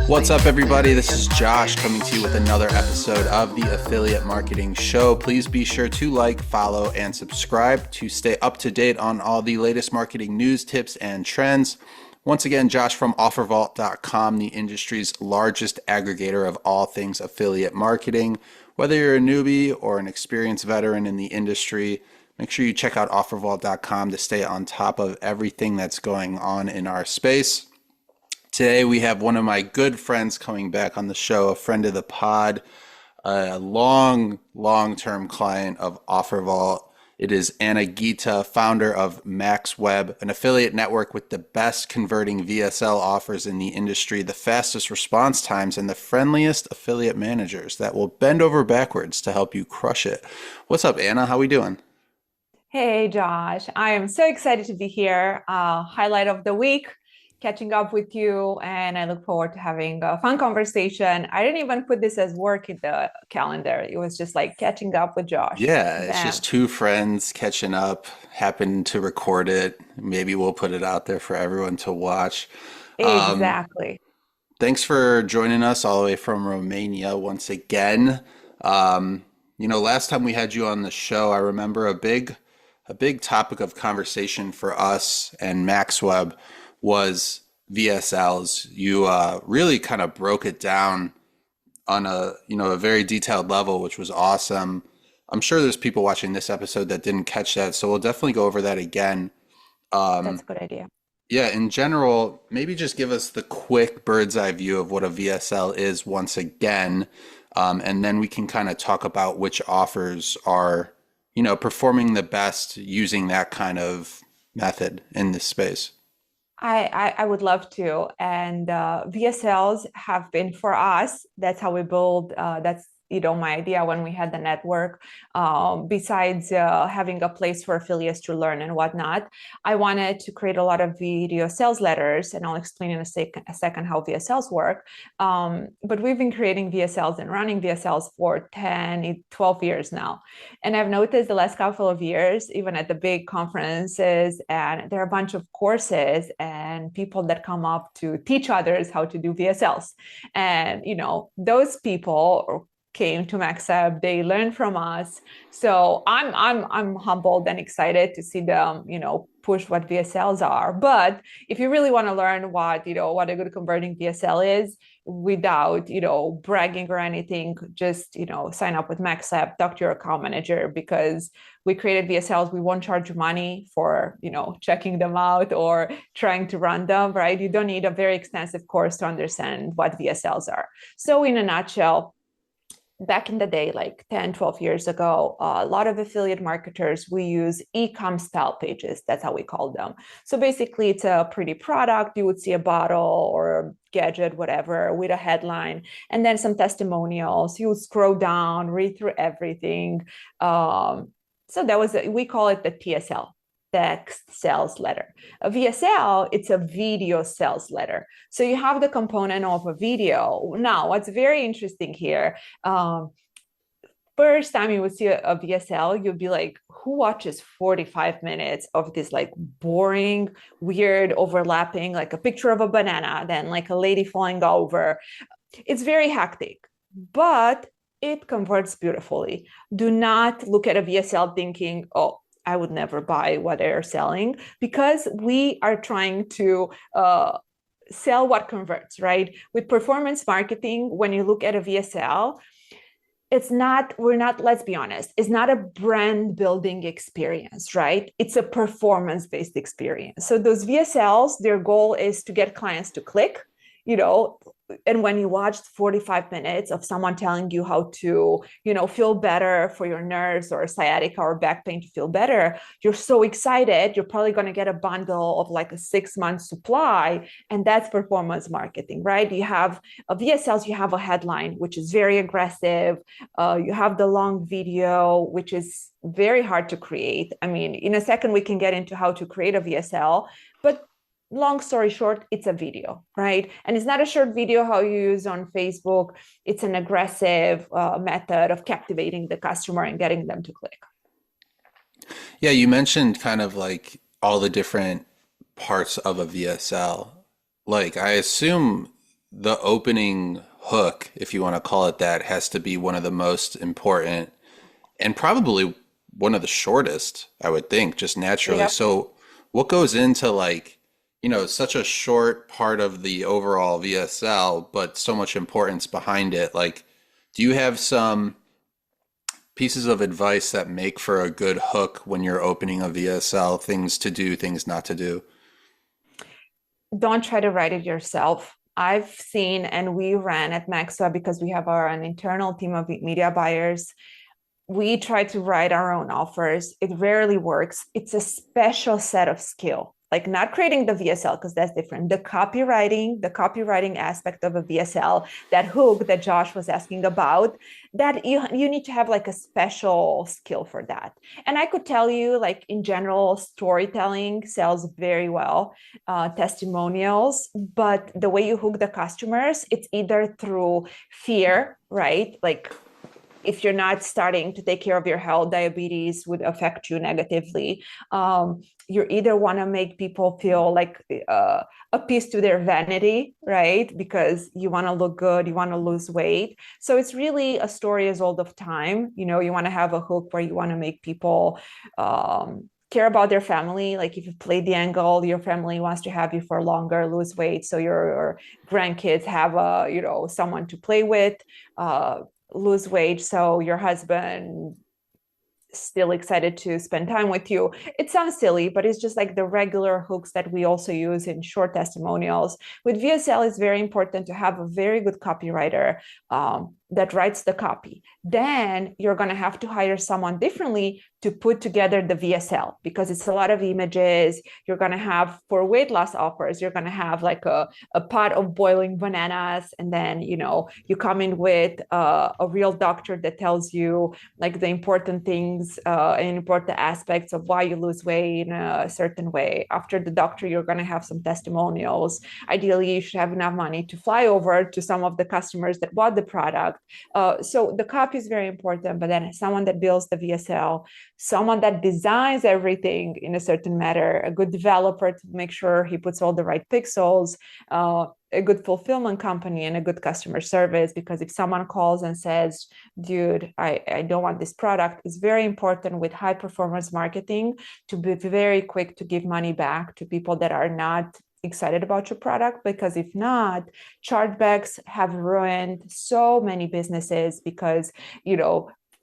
What's up, everybody? This is Josh coming to you with another episode of the Affiliate Marketing Show. Please be sure to like, follow, and subscribe to stay up to date on all the latest marketing news, tips, and trends. Once again, Josh from OfferVault.com, the industry's largest aggregator of all things affiliate marketing. Whether you're a newbie or an experienced veteran in the industry, make sure you check out OfferVault.com to stay on top of everything that's going on in our space. Today we have one of my good friends coming back on the show, a friend of the pod, a long-term client of OfferVault. It is Anna Gita, founder of MaxWeb, an affiliate network with the best converting VSL offers in the industry, the fastest response times, and the friendliest affiliate managers that will bend over backwards to help you crush it. What's up, Anna? How we doing? Hey Josh, I am so excited to be here. Highlight of the week, catching up with you, and I look forward to having a fun conversation. I didn't even put this as work in the calendar. It was just like catching up with Josh. Yeah, it's Bam. just two friends catching up, happened to record it. Maybe we'll put it out there for everyone to watch. Um, Exactly. Thanks for joining us all the way from Romania once again. Last time we had you on the show, I remember a big topic of conversation for us and MaxWeb was VSLs. You really kind of broke it down on a very detailed level, which was awesome. I'm sure there's people watching this episode that didn't catch that, so we'll definitely go over that again. That's Um, a good idea. yeah, in general, maybe just give us the quick bird's eye view of what a VSL is once again, and then we can kind of talk about which offers are, performing the best using that kind of method in this space. I would love to. And VSLs have been for us. That's how we build. That's my idea when we had the network. Besides having a place for affiliates to learn and whatnot, I wanted to create a lot of video sales letters, and I'll explain in a second how VSLs work. But we've been creating VSLs and running VSLs for 10, 12 years now. And I've noticed the last couple of years, even at the big conferences, and there are a bunch of courses and people that come up to teach others how to do VSLs. And, those people came to MaxWeb, they learned from us. So I'm humbled and excited to see them, push what VSLs are. But if you really want to learn what a good converting VSL is, without bragging or anything, just sign up with MaxWeb, talk to your account manager, because we created VSLs. We won't charge you money for checking them out or trying to run them, right? You don't need a very extensive course to understand what VSLs are. So in a nutshell, back in the day, like 10, 12 years ago, a lot of affiliate marketers, we use e-com style pages. That's how we call them. So basically, it's a pretty product. You would see a bottle or a gadget, whatever, with a headline, and then some testimonials. You would scroll down, read through everything. So we call it the TSL, text sales letter. A VSL, it's a video sales letter. So you have the component of a video. Now, what's very interesting here, first time you would see a VSL, you'd be like, who watches 45 minutes of this like boring, weird overlapping, like a picture of a banana, then like a lady falling over. It's very hectic, but it converts beautifully. Do not look at a VSL thinking, oh, I would never buy what they're selling, because we are trying to sell what converts, right? With performance marketing, when you look at a VSL, let's be honest, it's not a brand building experience, right? It's a performance based experience. So those VSLs, their goal is to get clients to click, and when you watched 45 minutes of someone telling you how to, feel better for your nerves or sciatica or back pain to feel better, you're so excited. You're probably going to get a bundle of like a 6 month supply. And that's performance marketing, right? You have a VSLs, you have a headline, which is very aggressive. You have the long video, which is very hard to create. I mean, in a second, we can get into how to create a VSL, but long story short, it's a video, right? And it's not a short video how you use on Facebook. It's an aggressive method of captivating the customer and getting them to click. Yeah, you mentioned kind of like all the different parts of a VSL. Like, I assume the opening hook, if you want to call it that, has to be one of the most important and probably one of the shortest, I would think, just naturally. Yep. So, what goes into like, such a short part of the overall VSL, but so much importance behind it? Like, do you have some pieces of advice that make for a good hook when you're opening a VSL, things to do, things not to do? Don't try to write it yourself. I've seen, and we ran at MaxWeb because we have an internal team of media buyers. We try to write our own offers. It rarely works. It's a special set of skill, like not creating the VSL because that's different. The copywriting aspect of a VSL, that hook that Josh was asking about, that you need to have like a special skill for that. And I could tell you, like in general, storytelling sells very well, testimonials, but the way you hook the customers, it's either through fear, right? Like if you're not starting to take care of your health, diabetes would affect you negatively. You either want to make people feel like a piece to their vanity, right? Because you want to look good, you want to lose weight. So it's really a story as old of time. You want to have a hook where you want to make people care about their family. Like if you play the angle, your family wants to have you for longer, lose weight, so your grandkids have someone to play with. Lose weight so your husband still excited to spend time with you. It sounds silly, but it's just like the regular hooks that we also use in short testimonials. With VSL, it's very important to have a very good copywriter that writes the copy. Then you're going to have to hire someone differently to put together the VSL because it's a lot of images. You're going to have, for weight loss offers, you're going to have like a pot of boiling bananas. And then, you come in with a real doctor that tells you like the important things and important aspects of why you lose weight in a certain way. After the doctor, you're going to have some testimonials. Ideally, you should have enough money to fly over to some of the customers that bought the product. So the copy is very important, but then someone that builds the VSL, someone that designs everything in a certain manner, a good developer to make sure he puts all the right pixels, a good fulfillment company, and a good customer service. Because if someone calls and says, dude, I don't want this product, it's very important with high performance marketing to be very quick to give money back to people that are not excited about your product, because if not, chargebacks have ruined so many businesses because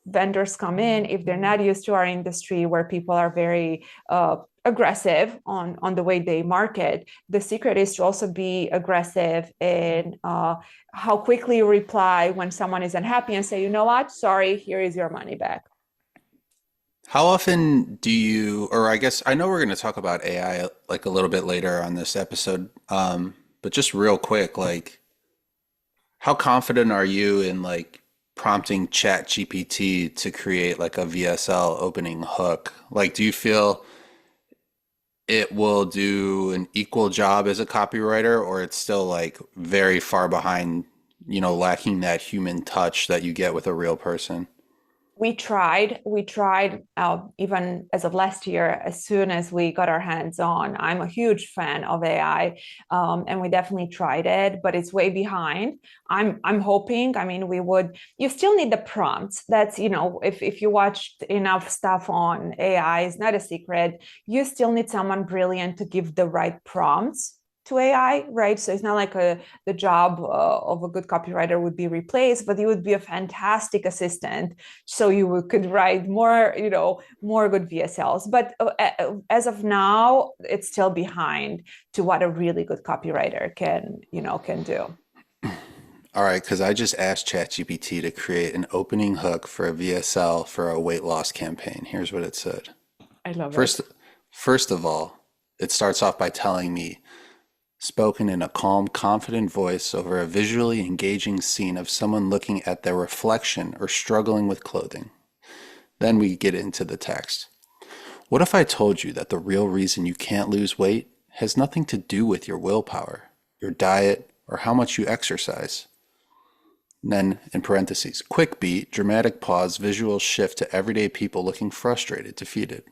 vendors come in, if they're not used to our industry where people are very aggressive on the way they market. The secret is to also be aggressive in how quickly you reply when someone is unhappy and say, you know what, sorry, here is your money back. How often do you, or I guess I know we're going to talk about AI like a little bit later on this episode, but just real quick, like how confident are you in like prompting Chat GPT to create like a VSL opening hook? Like, do you feel it will do an equal job as a copywriter, or it's still like very far behind, lacking that human touch that you get with a real person? We tried even as of last year, as soon as we got our hands on. I'm a huge fan of AI, and we definitely tried it, but it's way behind. I'm hoping, I mean, you still need the prompts. That's, if you watched enough stuff on AI, it's not a secret. You still need someone brilliant to give the right prompts to AI, right? So it's not like the job of a good copywriter would be replaced, but you would be a fantastic assistant. So you could write more good VSLs. But as of now, it's still behind to what a really good copywriter can do. All right, because I just asked ChatGPT to create an opening hook for a VSL for a weight loss campaign. Here's what it said. I love First, it. first of all, it starts off by telling me, spoken in a calm, confident voice over a visually engaging scene of someone looking at their reflection or struggling with clothing. Then we get into the text. What if I told you that the real reason you can't lose weight has nothing to do with your willpower, your diet, or how much you exercise? And then, in parentheses, quick beat, dramatic pause, visual shift to everyday people looking frustrated, defeated.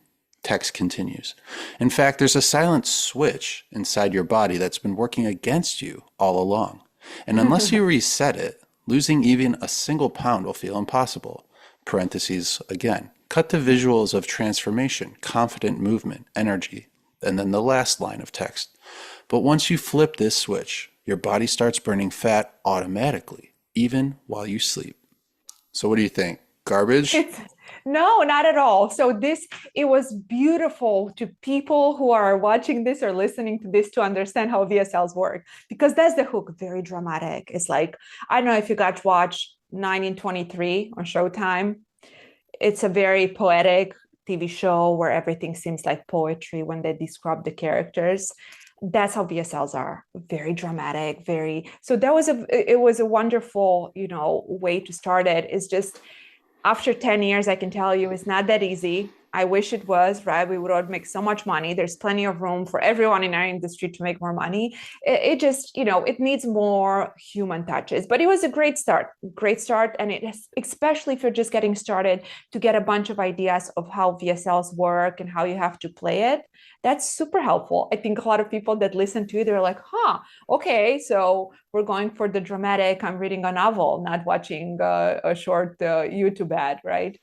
Text continues. In fact, there's a silent switch inside your body that's been working against you all along. And unless you reset it, losing even a single pound will feel impossible. Parentheses again. Cut to visuals of transformation, confident movement, energy, and then the last line of text. But once you flip this switch, your body starts burning fat automatically, even while you sleep. So what do you think? Garbage? It's no, not at all. So it was beautiful to people who are watching this or listening to this to understand how VSLs work, because that's the hook. Very dramatic. It's like, I don't know if you got to watch 1923 on Showtime. It's a very poetic TV show where everything seems like poetry when they describe the characters. That's how VSLs are. Very dramatic, very. So it was a wonderful, way to start it. It's just after 10 years, I can tell you it's not that easy. I wish it was, right? We would make so much money. There's plenty of room for everyone in our industry to make more money. It just, it needs more human touches, but it was a great start. And it is, especially if you're just getting started, to get a bunch of ideas of how VSLs work and how you have to play it. That's super helpful. I think a lot of people that listen to it, they're like, okay, so we're going for the dramatic. I'm reading a novel, not watching a short YouTube ad, right?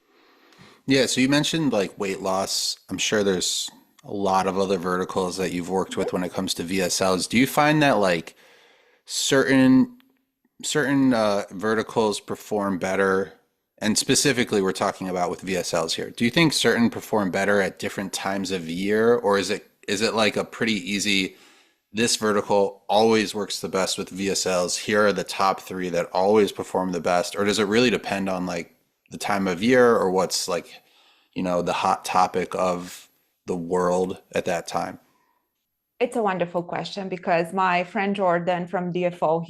Yeah, so you mentioned like weight loss. I'm sure there's a lot of other verticals that you've worked with when it comes to VSLs. Do you find that like certain verticals perform better? And specifically, we're talking about with VSLs here. Do you think certain perform better at different times of year, or is it like a pretty easy, this vertical always works the best with VSLs. Here are the top three that always perform the best, or does it really depend on like the time of year or what's like, the hot topic of the world at that time? It's a wonderful question because my friend Jordan from DFO,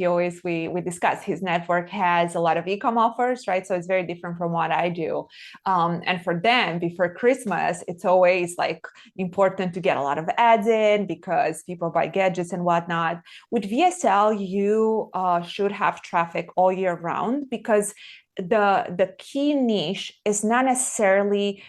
we discuss his network has a lot of e-com offers, right? So it's very different from what I do. And for them, before Christmas, it's always like important to get a lot of ads in because people buy gadgets and whatnot. With VSL, you should have traffic all year round because the key niche is not necessarily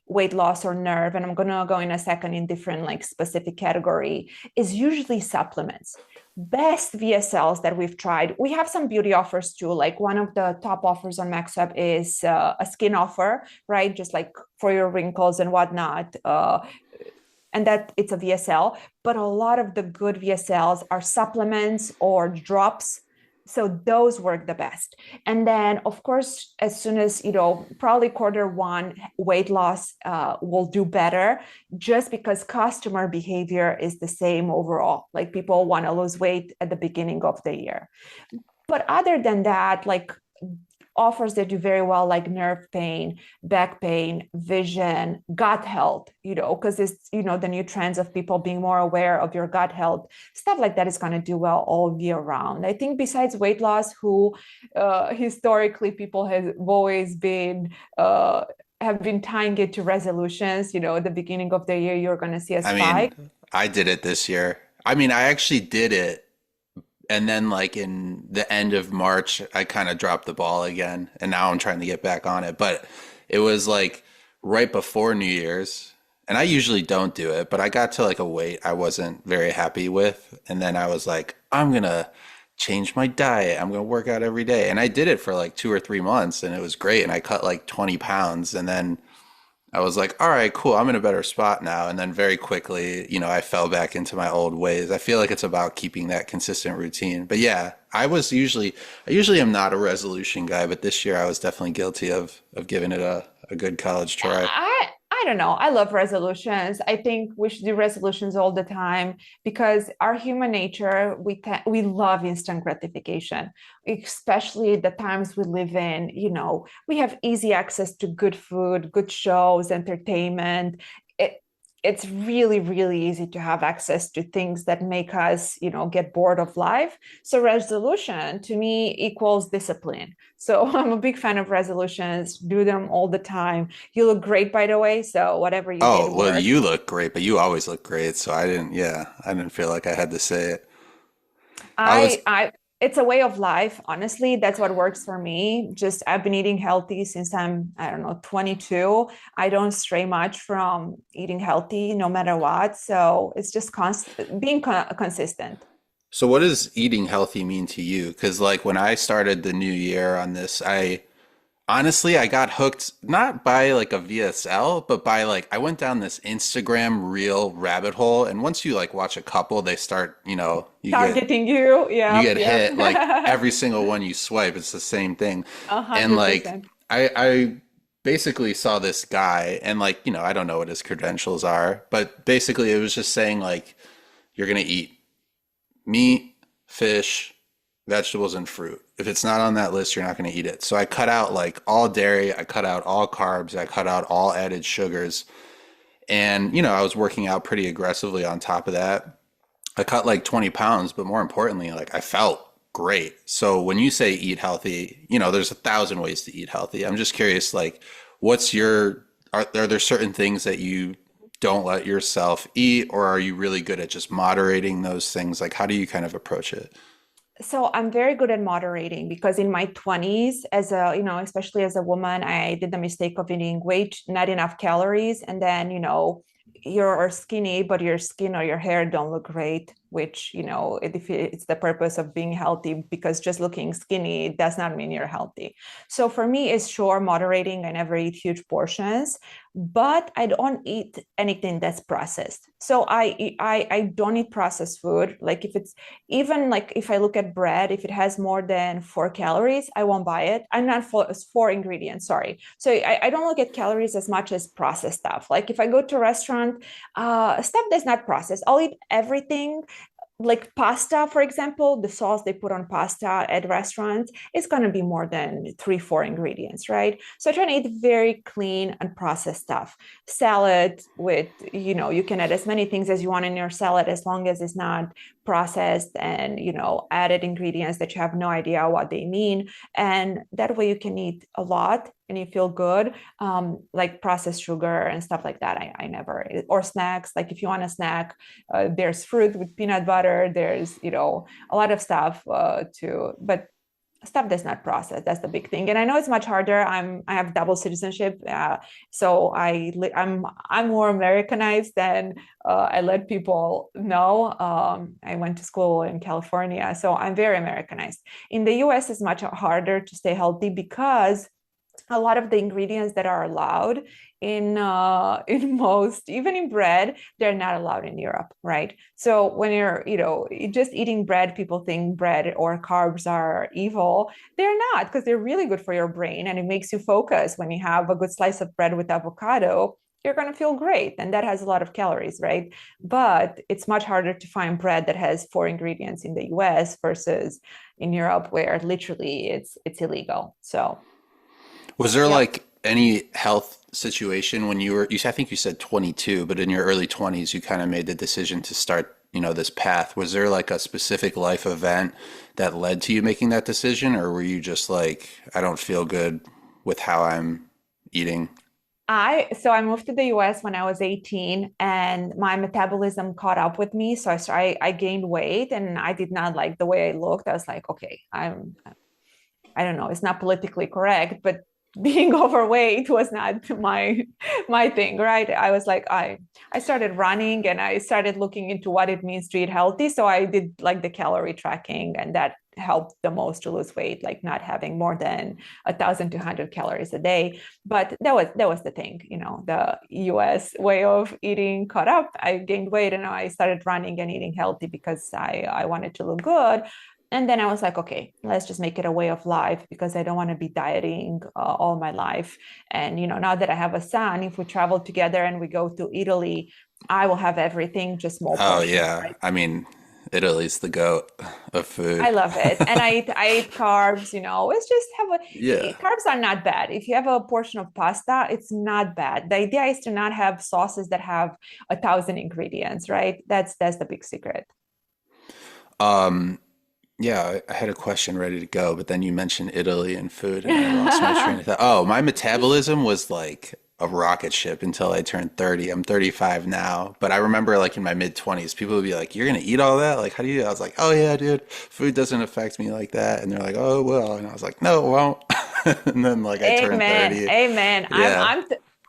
weight loss or nerve, and I'm going to go in a second in different like specific category, is usually supplements. Best VSLs that we've tried, we have some beauty offers too. Like one of the top offers on MaxWeb is a skin offer, right? Just like for your wrinkles and whatnot. And that it's a VSL, but a lot of the good VSLs are supplements or drops. So those work the best. And then, of course, as soon as, probably quarter 1, weight loss will do better just because customer behavior is the same overall. Like people want to lose weight at the beginning of the year. But other than that, like offers that do very well, like nerve pain, back pain, vision, gut health, because it's, the new trends of people being more aware of your gut health, stuff like that is going to do well all year round. I think besides weight loss, who historically people have always been, have been tying it to resolutions, at the beginning of the year, you're going to see a I mean, spike. I did it this year. I mean, I actually did it. And then, like in the end of March, I kind of dropped the ball again. And now I'm trying to get back on it. But it was like right before New Year's. And I usually don't do it, but I got to like a weight I wasn't very happy with. And then I was like, I'm going to change my diet. I'm going to work out every day. And I did it for like 2 or 3 months and it was great. And I cut like 20 pounds. And then I was like, all right, cool. I'm in a better spot now. And then very quickly, I fell back into my old ways. I feel like it's about keeping that consistent routine. But yeah, I usually am not a resolution guy, but this year I was definitely guilty of giving it a good college try. I don't know. I love resolutions. I think we should do resolutions all the time because our human nature, we love instant gratification, especially the times we live in. We have easy access to good food, good shows, entertainment. It's really, really easy to have access to things that make us, get bored of life. So resolution to me equals discipline. So I'm a big fan of resolutions, do them all the time. You look great, by the way. So whatever you did Oh, well, worked. you look great, but you always look great. So I didn't feel like I had to say it. I was, It's a way of life. Honestly, that's what works for me. Just I've been eating healthy since I don't know, 22. I don't stray much from eating healthy no matter what. So it's just being consistent. So what does eating healthy mean to you? Because like when I started the new year on this, I honestly I got hooked not by like a VSL, but by like I went down this Instagram reel rabbit hole, and once you like watch a couple, they start, Targeting you. you Yep, get yep. hit like every single one you swipe, it's the same thing. A And hundred like percent. I basically saw this guy and like, I don't know what his credentials are, but basically it was just saying like you're gonna eat meat, fish, vegetables, and fruit. If it's not on that list, you're not going to eat it. So I cut out like all dairy, I cut out all carbs, I cut out all added sugars. And, I was working out pretty aggressively on top of that. I cut like 20 pounds, but more importantly, like I felt great. So when you say eat healthy, there's 1,000 ways to eat healthy. I'm just curious, like, are there certain things that you don't let yourself eat, or are you really good at just moderating those things? Like, how do you kind of approach it? So I'm very good at moderating because in my 20s, as a, especially as a woman, I did the mistake of eating way not enough calories. And then, you're skinny, but your skin or your hair don't look great, which, if it's the purpose of being healthy, because just looking skinny does not mean you're healthy. So for me, it's sure moderating. I never eat huge portions, but I don't eat anything that's processed. So I don't eat processed food. Like if it's even like if I look at bread, if it has more than 4 calories, I won't buy it. I'm not for 4 ingredients, sorry. So I don't look at calories as much as processed stuff. Like if I go to a restaurant, stuff that's not processed, I'll eat everything like pasta, for example, the sauce they put on pasta at restaurants is going to be more than 3, 4 ingredients, right? So I try to eat very clean and processed stuff. Salad with, you can add as many things as you want in your salad as long as it's not processed and, added ingredients that you have no idea what they mean. And that way you can eat a lot and you feel good. Like processed sugar and stuff like that. I never, or snacks. Like if you want a snack, there's fruit with peanut butter. There's, a lot of stuff but stuff that's not processed. That's the big thing. And I know it's much harder. I have double citizenship, so I'm more Americanized than I let people know. I went to school in California, so I'm very Americanized. In the U.S., it's much harder to stay healthy because a lot of the ingredients that are allowed in most, even in bread, they're not allowed in Europe, right? So when you're just eating bread, people think bread or carbs are evil. They're not, because they're really good for your brain and it makes you focus. When you have a good slice of bread with avocado, you're going to feel great, and that has a lot of calories, right? But it's much harder to find bread that has 4 ingredients in the US versus in Europe, where literally it's illegal. So Was there yeah. like any health situation when I think you said 22, but in your early 20s, you kind of made the decision to start, this path. Was there like a specific life event that led to you making that decision, or were you just like, I don't feel good with how I'm eating? I moved to the US when I was 18 and my metabolism caught up with me. So I gained weight and I did not like the way I looked. I was like, okay, I don't know, it's not politically correct, but being overweight was not my thing, right? I was like, I started running and I started looking into what it means to eat healthy. So I did like the calorie tracking, and that helped the most to lose weight, like not having more than 1,200 calories a day. But that was the thing, the US way of eating caught up. I gained weight and I started running and eating healthy because I wanted to look good. And then I was like, okay, let's just make it a way of life because I don't want to be dieting all my life. And, now that I have a son, if we travel together and we go to Italy, I will have everything, just small Oh portions, yeah. right? I mean, Italy's the goat of I food. love it. And I eat carbs, it's just Yeah. carbs are not bad. If you have a portion of pasta, it's not bad. The idea is to not have sauces that have 1,000 ingredients, right? That's the big secret. Um, yeah, I had a question ready to go, but then you mentioned Italy and food, and I lost my train of thought. Oh, my metabolism was like a rocket ship until I turned 30. I'm 35 now, but I remember like in my mid 20s, people would be like, "You're gonna eat all that? Like, how do you?" I was like, "Oh yeah, dude, food doesn't affect me like that." And they're like, "Oh well," and I was like, "No, it won't." And then like I turned Amen. 30. Amen. Yeah.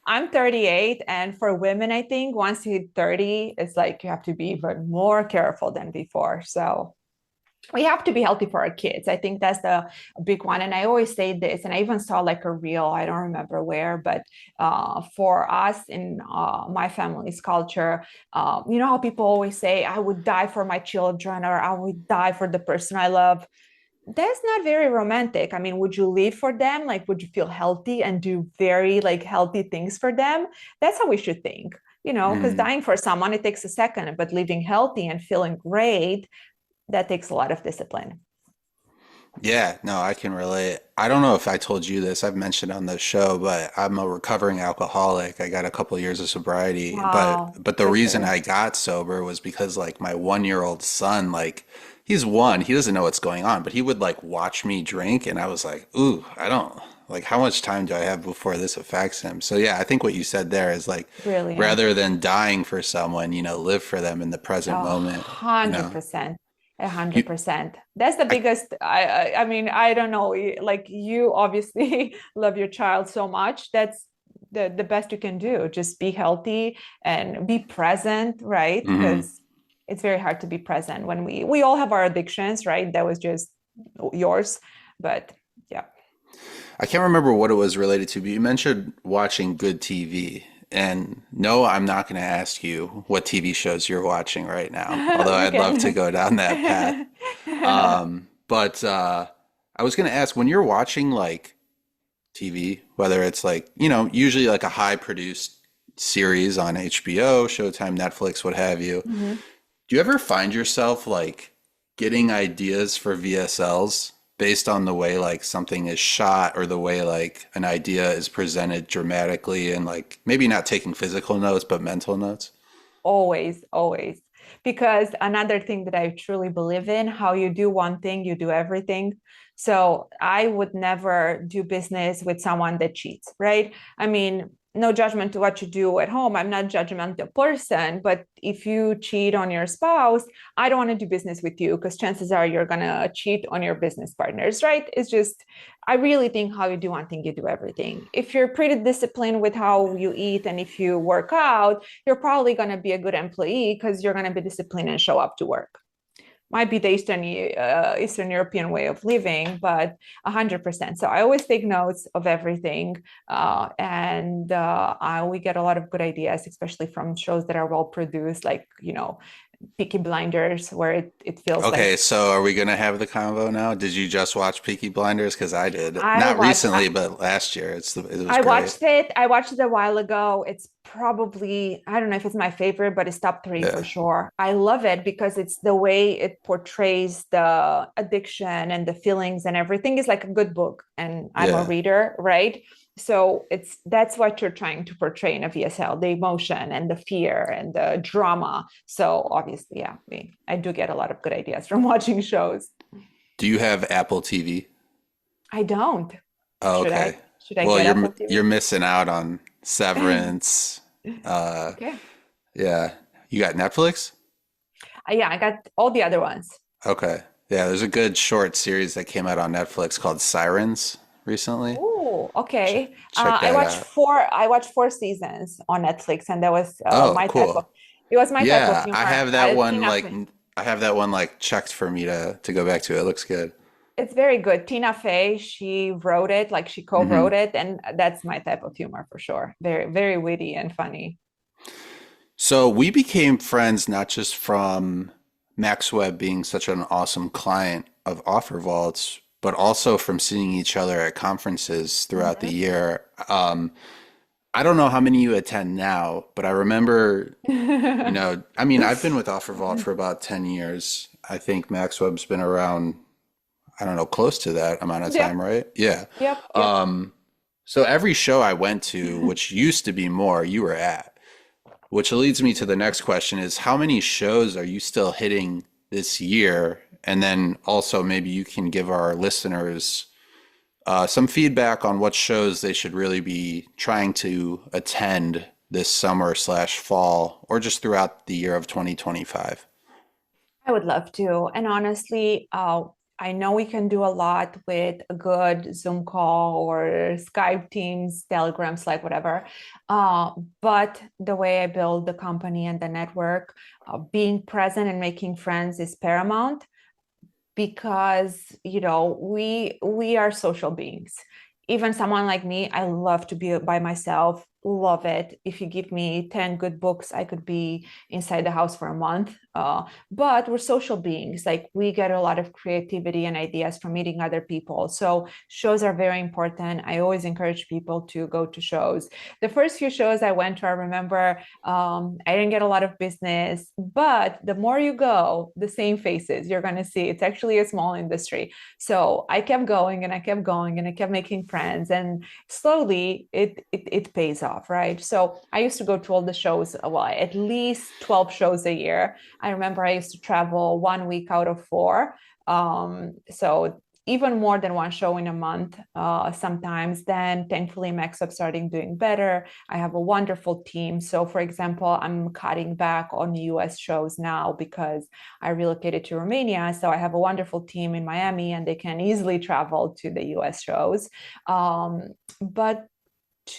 I'm 38, and for women, I think once you hit 30, it's like you have to be even more careful than before. So we have to be healthy for our kids. I think that's the big one. And I always say this, and I even saw like a reel, I don't remember where, but for us in my family's culture, you know how people always say, I would die for my children, or I would die for the person I love. That's not very romantic. I mean, would you live for them? Like, would you feel healthy and do very like healthy things for them? That's how we should think, you know, because Mm. dying for someone, it takes a second, but living healthy and feeling great, that takes a lot of discipline. Yeah, no, I can relate. I don't know if I told you this, I've mentioned on the show, but I'm a recovering alcoholic. I got a couple years of sobriety, but Wow, the good for reason you. I got sober was because like my 1 year old son, like he's one, he doesn't know what's going on, but he would like watch me drink and I was like, ooh, I don't like how much time do I have before this affects him? So yeah, I think what you said there is like Brilliant. rather than dying for someone, live for them in the present A moment, you hundred know. percent. A hundred You percent. That's the I biggest. I mean, I don't know. Like you obviously love your child so much. That's the best you can do. Just be healthy and be present, right? mhm. Because it's very hard to be present when we all have our addictions, right? That was just yours, but yeah. I can't remember what it was related to, but you mentioned watching good TV. And no, I'm not going to ask you what TV shows you're watching right now, although We I'd love to can. go down that path. But I was going to ask when you're watching like TV, whether it's like, usually like a high produced series on HBO, Showtime, Netflix, what have you, Mhm. do you ever find yourself like getting ideas for VSLs based on the way like something is shot or the way like an idea is presented dramatically and like maybe not taking physical notes but mental notes? Always, always. Because another thing that I truly believe in, how you do one thing, you do everything. So I would never do business with someone that cheats, right? I mean, no judgment to what you do at home. I'm not a judgmental person, but if you cheat on your spouse, I don't want to do business with you because chances are you're gonna cheat on your business partners, right? It's just I really think how you do one thing, you do everything. If you're pretty disciplined with how you eat and if you work out, you're probably going to be a good employee because you're going to be disciplined and show up to work. Might be the Eastern European way of living, but 100%. So I always take notes of everything, and we get a lot of good ideas, especially from shows that are well produced, like Peaky Blinders, where it feels Okay, like so are we gonna have the convo now? Did you just watch Peaky Blinders? Because I did. I Not watched. recently, but last year. It was I great. watched it. I watched it a while ago. It's probably, I don't know if it's my favorite, but it's top three for Yeah. sure. I love it because it's the way it portrays the addiction and the feelings and everything is like a good book. And I'm a Yeah. reader, right? So that's what you're trying to portray in a VSL, the emotion and the fear and the drama. So obviously, yeah, I do get a lot of good ideas from watching shows. Do you have Apple TV? I don't. Oh, Should okay. I? Should I Well, get Apple you're TV? missing out on Severance. Uh, Okay. yeah. You got Netflix? Yeah, I got all the other ones. Okay. Yeah, there's a good short series that came out on Netflix called Sirens recently. Oh, Check okay. check I that watched out. four. I watched four seasons on Netflix, and that was Oh, my type of. cool. It was my type of Yeah, humor. Tina Fey. I have that one like checked for me to go back to. It looks good. It's very good. Tina Fey. She wrote it, like she Hmm. co-wrote it, and that's my type of humor for sure. Very, very witty and funny. So we became friends not just from MaxWeb being such an awesome client of OfferVault's, but also from seeing each other at conferences throughout the Mhm. year. I don't know how many you attend now, but I remember, I mean, I've been with OfferVault for about 10 years. I think MaxWeb's been around, I don't know, close to that amount of time, Yep, right? Yeah. yep, yep. Um, so every show I went to, which used to be more, you were at. Which leads me to the next question is how many shows are you still hitting this year? And then also maybe you can give our listeners some feedback on what shows they should really be trying to attend this summer slash fall or just throughout the year of 2025. I would love to. And honestly, I know we can do a lot with a good Zoom call or Skype, Teams, Telegram, Slack, whatever. Uh, but the way I build the company and the network, being present and making friends is paramount because we are social beings. Even someone like me, I love to be by myself, love it. If you give me 10 good books, I could be inside the house for a month. But we're social beings. Like, we get a lot of creativity and ideas from meeting other people. So shows are very important. I always encourage people to go to shows. The first few shows I went to, I remember I didn't get a lot of business, but the more you go, the same faces you're going to see. It's actually a small industry. So I kept going and I kept going and I kept making friends, and slowly it pays off, right? So I used to go to all the shows, well, at least 12 shows a year. I remember I used to travel 1 week out of 4. So even more than one show in a month sometimes. Then thankfully MaxWeb started doing better. I have a wonderful team. So for example, I'm cutting back on US shows now because I relocated to Romania. So I have a wonderful team in Miami and they can easily travel to the US shows. But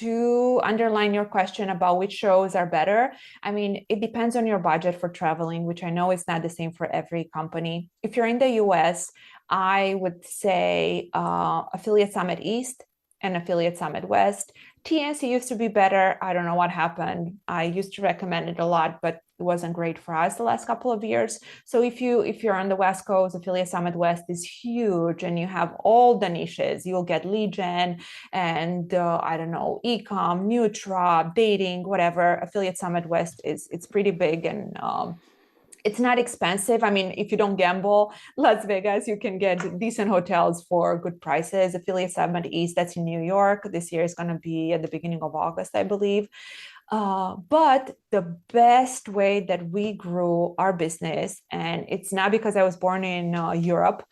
to underline your question about which shows are better, I mean, it depends on your budget for traveling, which I know is not the same for every company. If you're in the US, I would say Affiliate Summit East and Affiliate Summit West. TNC used to be better. I don't know what happened. I used to recommend it a lot, but it wasn't great for us the last couple of years. So if you're on the West Coast, Affiliate Summit West is huge, and you have all the niches. You'll get lead gen and I don't know, ecom, Nutra, dating, whatever. Affiliate Summit West it's pretty big, and it's not expensive. I mean, if you don't gamble, Las Vegas, you can get decent hotels for good prices. Affiliate Summit East, that's in New York. This year is going to be at the beginning of August, I believe. But the best way that we grew our business, and it's not because I was born in Europe,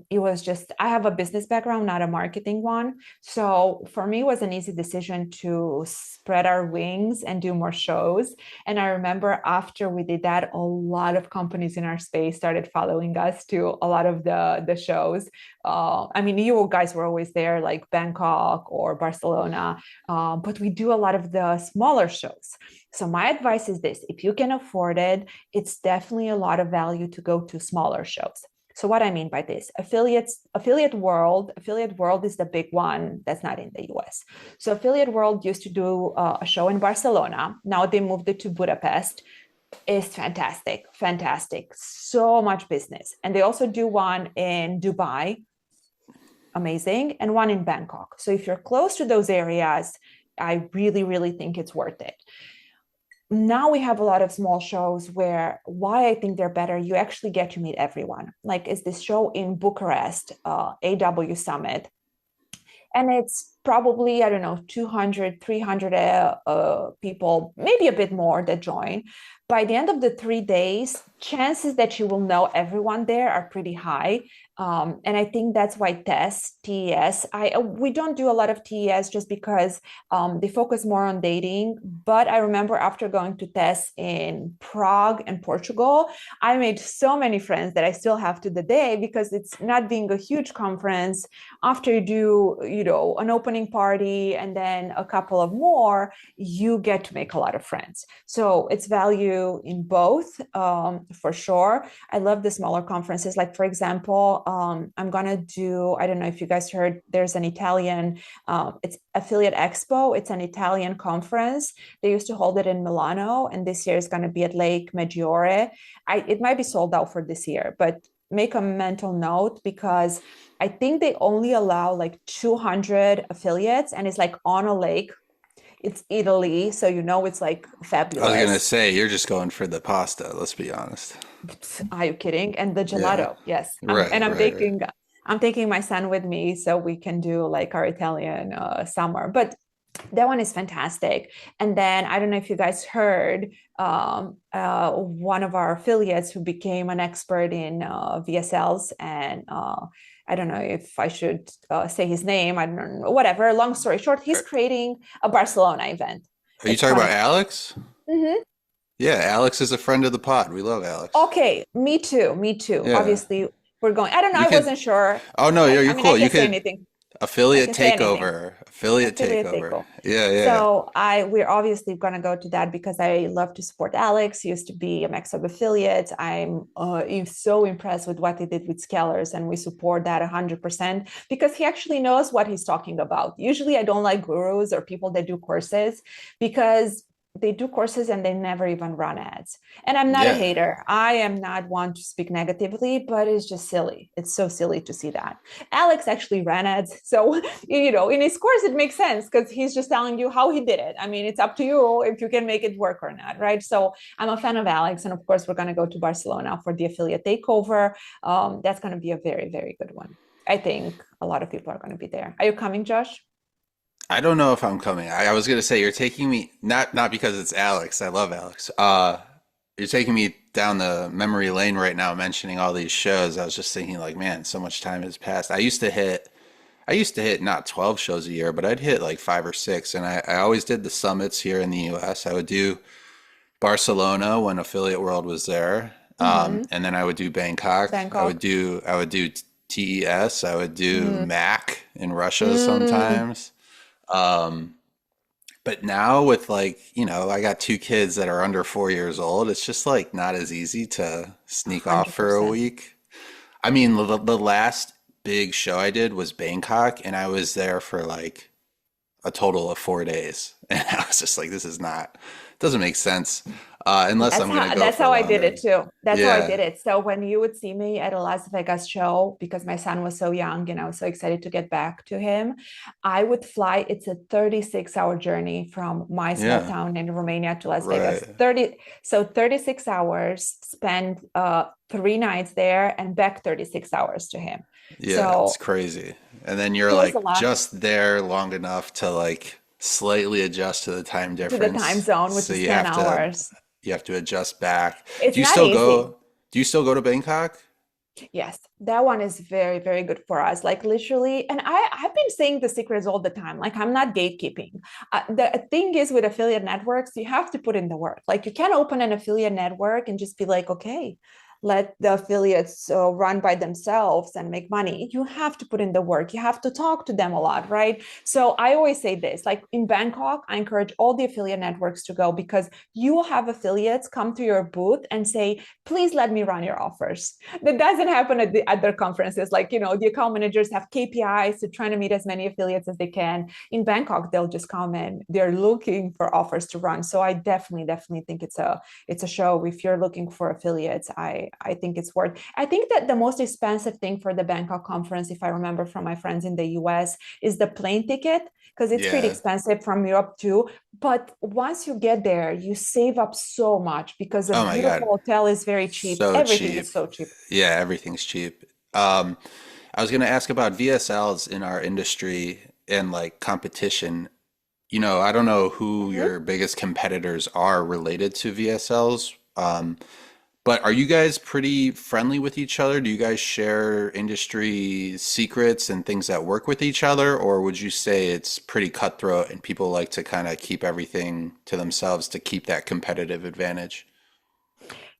it was just, I have a business background, not a marketing one. So for me, it was an easy decision to spread our wings and do more shows. And I remember after we did that, a lot of companies in our space started following us to a lot of the shows. I mean, you guys were always there, like Bangkok or Barcelona, but we do a lot of the smaller shows. So my advice is this: if you can afford it, it's definitely a lot of value to go to smaller shows. So what I mean by this, Affiliate World is the big one that's not in the US. So Affiliate World used to do a show in Barcelona. Now they moved it to Budapest. It's fantastic, so much business. And they also do one in Dubai, amazing, and one in Bangkok. So if you're close to those areas, I really think it's worth it. Now we have a lot of small shows where, why I think they're better, you actually get to meet everyone. Like, is this show in Bucharest, AW Summit, and it's probably, I don't know, 200, 300 people, maybe a bit more, that join. By the end of the 3 days, chances that you will know everyone there are pretty high. And I think that's why TES, we don't do a lot of TES just because they focus more on dating. But I remember after going to TES in Prague and Portugal, I made so many friends that I still have to the day, because it's not being a huge conference. After you do, an opening party and then a couple of more, you get to make a lot of friends. So it's value in both, for sure. I love the smaller conferences. Like, for example, I'm gonna do, I don't know if you guys heard, there's an Italian, it's Affiliate Expo. It's an Italian conference. They used to hold it in Milano, and this year is gonna be at Lake Maggiore. It might be sold out for this year, but make a mental note, because I think they only allow like 200 affiliates, and it's like on a lake. It's Italy, so it's like fabulous. I was gonna say, you're just going for the pasta. Let's be honest. Are you kidding? And the Yeah. gelato, yes. Right. And Right. I'm taking my son with me so we can do like our Italian summer. But that one is fantastic. And then I don't know if you guys heard, one of our affiliates who became an expert in VSLs, and I don't know if I should say his name. I don't know. Whatever. Long story short, he's creating a Barcelona event. Are you It's talking about coming. Alex? Mhm. Yeah, Alex is a friend of the pod. We love Alex. Okay, me too. Me too. Yeah. Obviously, we're going. I don't know. You I could. wasn't sure. Oh no, I you're mean, I cool. You can't say could. anything. I Affiliate can say anything. takeover. Affiliate Affiliate takeover. takeover. Yeah, yeah. So we're obviously going to go to that because I love to support Alex. He used to be a MaxWeb affiliate. I'm so impressed with what he did with Scalers, and we support that 100% because he actually knows what he's talking about. Usually, I don't like gurus or people that do courses because they do courses and they never even run ads. And I'm not a Yeah. hater. I am not one to speak negatively, but it's just silly. It's so silly to see that. Alex actually ran ads. So, in his course, it makes sense because he's just telling you how he did it. I mean, it's up to you if you can make it work or not, right? So I'm a fan of Alex. And of course, we're going to go to Barcelona for the affiliate takeover. That's going to be a very, very good one. I think a lot of people are going to be there. Are you coming, Josh? I don't know if I'm coming. I was gonna say you're taking me not because it's Alex. I love Alex. You're taking me down the memory lane right now, mentioning all these shows. I was just thinking, like, man, so much time has passed. I used to hit not 12 shows a year, but I'd hit like five or six, and I always did the summits here in the U.S. I would do Barcelona when Affiliate World was there, Mm-hmm. and then I would do Bangkok. I would Bangkok. do I would do TES. I would do Mm. MAC in Russia Mm. sometimes. But now with, like, I got two kids that are under 4 years old. It's just like not as easy to sneak off for a 100%. week. I mean, the last big show I did was Bangkok, and I was there for like a total of 4 days. And I was just like, this is not, doesn't make sense unless That's I'm going to how go that's for how I did longer. it too. That's how I Yeah. did it. So when you would see me at a Las Vegas show, because my son was so young and I was so excited to get back to him, I would fly. It's a 36-hour journey from my small Yeah. town in Romania to Las Vegas. Right. 36 hours, spend 3 nights there and back 36 hours to him. Yeah. It's So crazy. And then you're it was a like lot just there long enough to like slightly adjust to the time to the time difference. zone, which So is you 10 have to hours. you have to adjust back. It's Do you not still easy. go do you still go to Bangkok? Yes, that one is very, very good for us. Like literally, and I've been saying the secrets all the time. Like I'm not gatekeeping. The thing is with affiliate networks, you have to put in the work. Like you can't open an affiliate network and just be like, okay, let the affiliates run by themselves and make money. You have to put in the work. You have to talk to them a lot, right? So I always say this, like in Bangkok, I encourage all the affiliate networks to go because you will have affiliates come to your booth and say, please let me run your offers. That doesn't happen at the other conferences. Like, the account managers have KPIs to trying to meet as many affiliates as they can. In Bangkok, they'll just come and they're looking for offers to run. So I definitely, definitely think it's a show. If you're looking for affiliates, I think it's worth. I think that the most expensive thing for the Bangkok conference, if I remember from my friends in the US, is the plane ticket because it's pretty Yeah. expensive from Europe too. But once you get there, you save up so much because a Oh my beautiful God. hotel is very cheap. So Everything cheap. is so cheap. Yeah, everything's cheap. I was going to ask about VSLs in our industry and like competition. I don't know who Mhm. your biggest competitors are related to VSLs, but are you guys pretty friendly with each other? Do you guys share industry secrets and things that work with each other, or would you say it's pretty cutthroat and people like to kind of keep everything to themselves to keep that competitive advantage?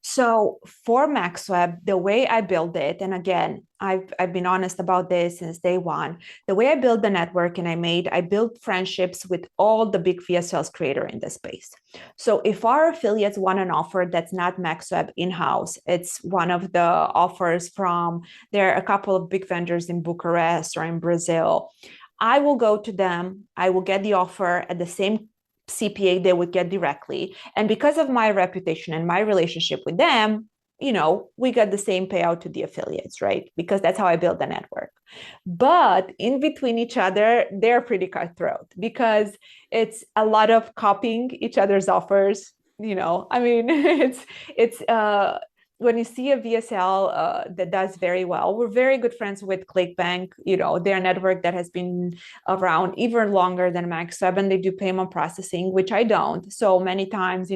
So for MaxWeb, the way I build it, and again, I've been honest about this since day one. The way I built the network and I built friendships with all the big VSLs creator in the space. So if our affiliates want an offer that's not MaxWeb in-house, it's one of the offers from there are a couple of big vendors in Bucharest or in Brazil. I will go to them. I will get the offer at the same CPA they would get directly. And because of my reputation and my relationship with them, we got the same payout to the affiliates, right? Because that's how I build the network. But in between each other, they're pretty cutthroat because it's a lot of copying each other's offers. I mean, it's when you see a VSL that does very well, we're very good friends with ClickBank. Their network that has been around even longer than MaxWeb, and they do payment processing, which I don't. So many times,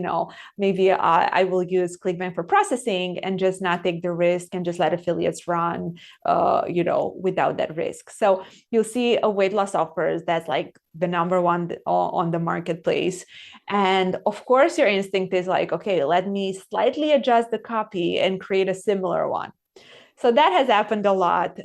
maybe I will use ClickBank for processing and just not take the risk and just let affiliates run, without that risk. So you'll see a weight loss offers that's like the number one on the marketplace. And of course, your instinct is like, okay, let me slightly adjust the copy and create a similar one. So that has happened a lot.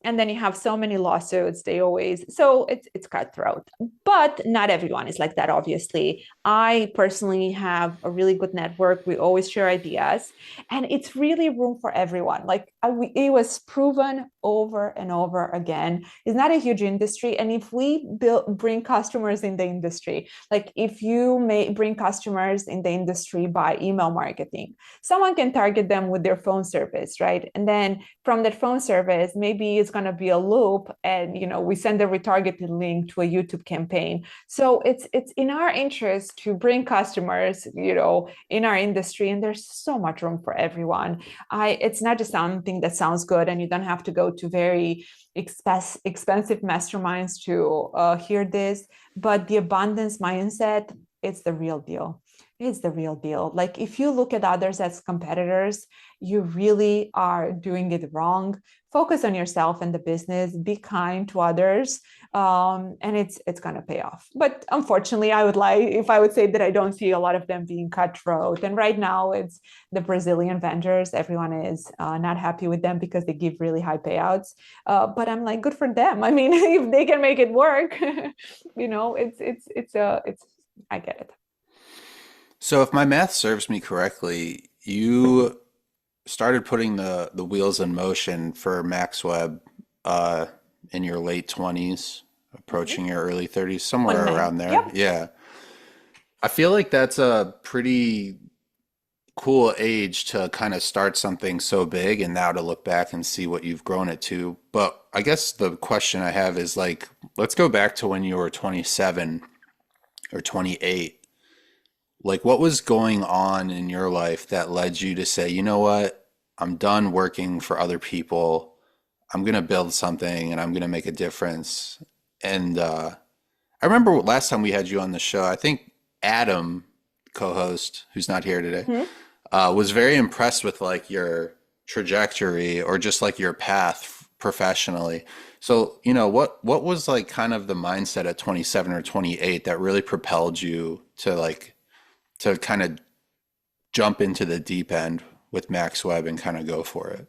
And then you have so many lawsuits. So it's cutthroat. But not everyone is like that, obviously. I personally have a really good network. We always share ideas, and it's really room for everyone. Like it was proven over and over again. It's not a huge industry, and if we bring customers in the industry, like if you may bring customers in the industry by email marketing, someone can target them with their phone service, right? And then from that phone service, maybe it's going to be a loop, and we send a retargeted link to a YouTube campaign. So it's in our interest to bring customers, in our industry, and there's so much room for everyone. It's not just something that sounds good, and you don't have to go to very expensive masterminds to hear this, but the abundance mindset, it's the real deal. It's the real deal. Like if you look at others as competitors, you really are doing it wrong. Focus on yourself and the business. Be kind to others, and it's gonna pay off. But unfortunately, I would lie if I would say that I don't see a lot of them being cutthroat. And right now, it's the Brazilian vendors. Everyone is not happy with them because they give really high payouts. But I'm like, good for them. I mean, if they can make it work, it's I get it. So if my math serves me correctly, you started putting the wheels in motion for MaxWeb in your late 20s, approaching your early 30s, somewhere 29. around there. Yep. Yeah. I feel like that's a pretty cool age to kind of start something so big and now to look back and see what you've grown it to. But I guess the question I have is like, let's go back to when you were 27 or 28. Like, what was going on in your life that led you to say, you know what, I'm done working for other people. I'm going to build something and I'm going to make a difference. And I remember last time we had you on the show, I think Adam, co-host, who's not here today, Mhm. was very impressed with like your trajectory or just like your path professionally. So, what was like kind of the mindset at 27 or 28 that really propelled you to kind of jump into the deep end with MaxWeb and kind of go for it?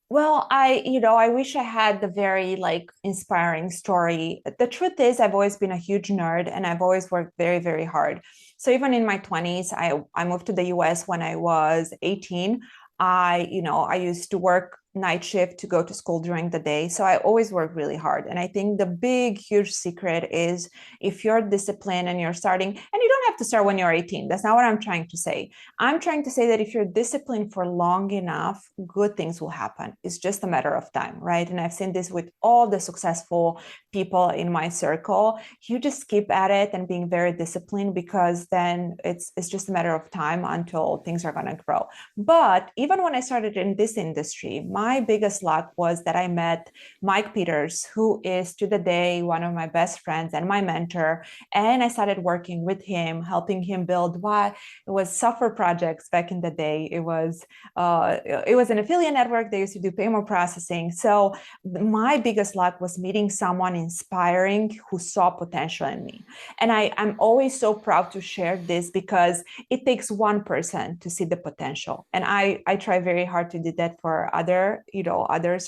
Well, I wish I had the very like inspiring story. The truth is, I've always been a huge nerd and I've always worked very, very hard. So even in my 20s, I moved to the US when I was 18. I used to work night shift to go to school during the day. So I always work really hard. And I think the big, huge secret is if you're disciplined and you're starting, and you don't have to start when you're 18. That's not what I'm trying to say. I'm trying to say that if you're disciplined for long enough, good things will happen. It's just a matter of time, right? And I've seen this with all the successful people in my circle. You just keep at it and being very disciplined, because then it's just a matter of time until things are going to grow. But even when I started in this industry, my biggest luck was that I met Mike Peters, who is to the day one of my best friends and my mentor. And I started working with him, helping him build what it was software projects back in the day. It was an affiliate network. They used to do payment processing. So my biggest luck was meeting someone inspiring who saw potential in me. And I'm always so proud to share this, because it takes one person to see the potential. And I try very hard to do that for others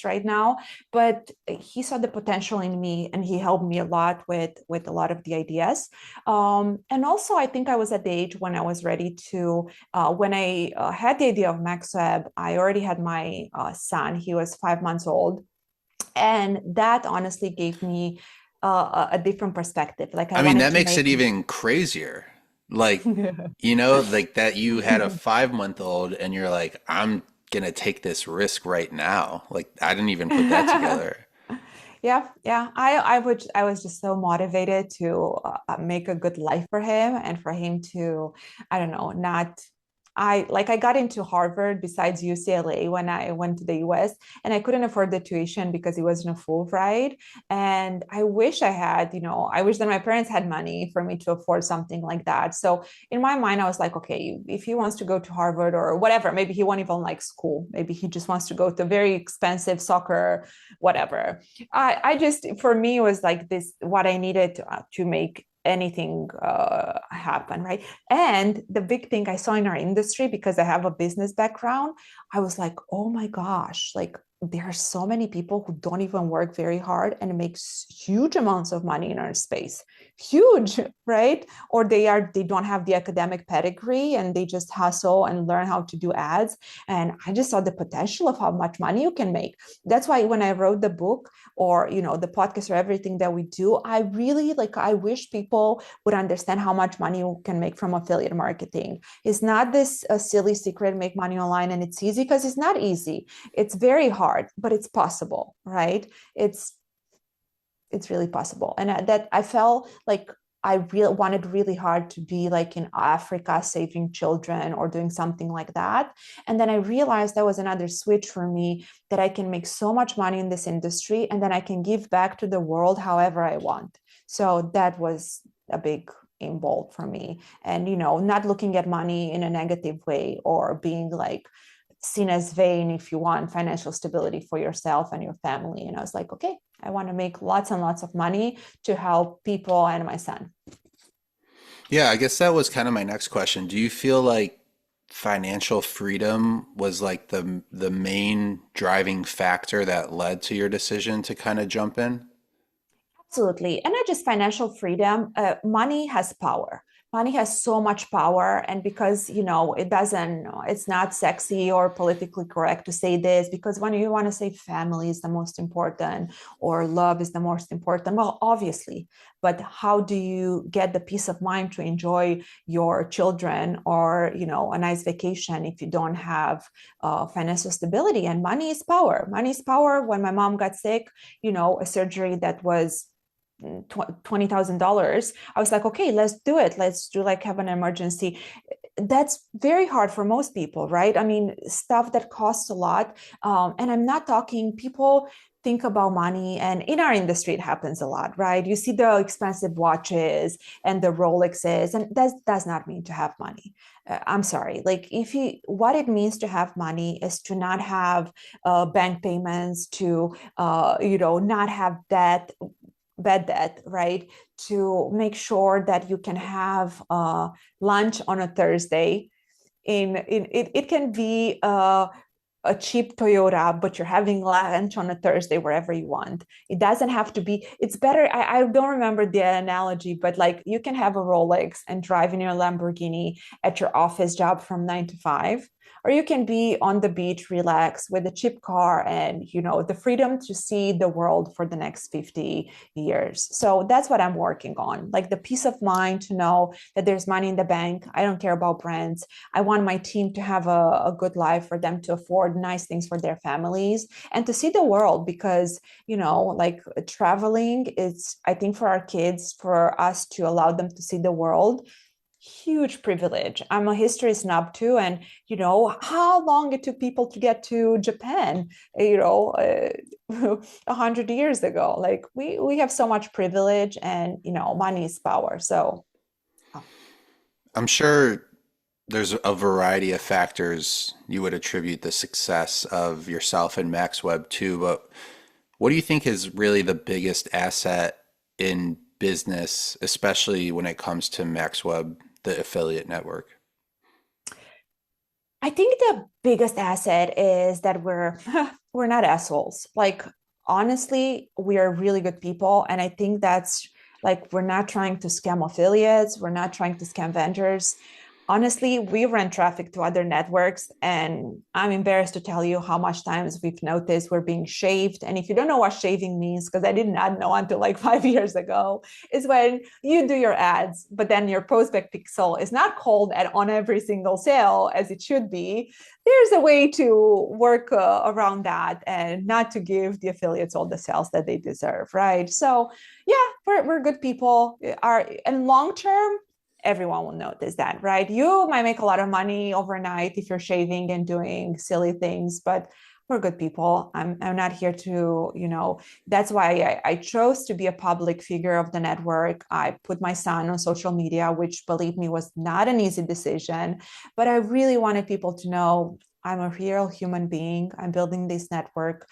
right now. But he saw the potential in me and he helped me a lot with a lot of the ideas. And also, I think I was at the age when I was ready to, when I had the idea of MaxWeb, I already had my son. He was 5 months old. And that honestly gave me a different perspective. Like I I mean, wanted that to makes make. it even crazier. Like, like that you had a 5 month old and you're like, I'm gonna take this risk right now. Like, I didn't even put that together. Yeah, yeah. I was just so motivated to make a good life for him and for him to, I don't know, not. I got into Harvard besides UCLA when I went to the US, and I couldn't afford the tuition because it wasn't a full ride. And I wish I had, I wish that my parents had money for me to afford something like that. So in my mind, I was like, okay, if he wants to go to Harvard or whatever, maybe he won't even like school. Maybe he just wants to go to very expensive soccer, whatever. I just, for me, it was like this, what I needed to make anything happen, right? And the big thing I saw in our industry, because I have a business background, I was like, oh my gosh, like there are so many people who don't even work very hard and make huge amounts of money in our space. Huge, right? Or they don't have the academic pedigree and they just hustle and learn how to do ads. And I just saw the potential of how much money you can make. That's why when I wrote the book, or the podcast, or everything that we do, I wish people would understand how much money you can make from affiliate marketing. It's not this silly secret, make money online and it's easy, because it's not easy. It's very hard, but it's possible, right? It's really possible. And that I felt like I really wanted really hard to be like in Africa saving children or doing something like that. And then I realized that was another switch for me, that I can make so much money in this industry and then I can give back to the world however I want. So that was a big aim bolt for me. And, not looking at money in a negative way or being like seen as vain if you want financial stability for yourself and your family. And I was like, okay, I want to make lots and lots of money to help people and my son. Yeah, I guess that was kind of my next question. Do you feel like financial freedom was like the main driving factor that led to your decision to kind of jump in? Absolutely. And not just financial freedom, money has power. Money has so much power. And because, it's not sexy or politically correct to say this, because when you want to say family is the most important or love is the most important, well, obviously, but how do you get the peace of mind to enjoy your children or, a nice vacation if you don't have financial stability? And money is power. Money is power. When my mom got sick, a surgery that was $20,000, I was like, okay, let's do it. Let's do like have an emergency. That's very hard for most people, right? I mean, stuff that costs a lot. And I'm not talking, people think about money, and in our industry, it happens a lot, right? You see the expensive watches and the Rolexes, and that does not mean to have money. I'm sorry. Like, what it means to have money is to not have bank payments, to, not have debt, bad debt, right? To make sure that you can have lunch on a Thursday. It can be a cheap Toyota, but you're having lunch on a Thursday wherever you want. It doesn't have to be, it's better. I don't remember the analogy, but like you can have a Rolex and drive in your Lamborghini at your office job from 9 to 5, or you can be on the beach, relax with a cheap car and, the freedom to see the world for the next 50 years. So that's what I'm working on, like the peace of mind to know that there's money in the bank. I don't care about brands. I want my team to have a good life, for them to afford nice things for their families and to see the world, because, like traveling is, I think for our kids, for us to allow them to see the world, huge privilege. I'm a history snob too, and how long it took people to get to Japan, 100 years ago. Like we have so much privilege, and money is power. So I'm sure there's a variety of factors you would attribute the success of yourself and MaxWeb to, but what do you think is really the biggest asset in business, especially when it comes to MaxWeb, the affiliate network? I think the biggest asset is that we're not assholes. Like honestly, we are really good people, and I think that's like we're not trying to scam affiliates, we're not trying to scam vendors. Honestly, we run traffic to other networks, and I'm embarrassed to tell you how much times we've noticed we're being shaved. And if you don't know what shaving means, because I did not know until like 5 years ago, is when you do your ads, but then your postback pixel is not called on every single sale as it should be. There's a way to work around that and not to give the affiliates all the sales that they deserve, right? So yeah, we're good people. And long term, everyone will notice that, right? You might make a lot of money overnight if you're shaving and doing silly things, but we're good people. I'm not here to, that's why I chose to be a public figure of the network. I put my son on social media, which believe me was not an easy decision, but I really wanted people to know I'm a real human being. I'm building this network.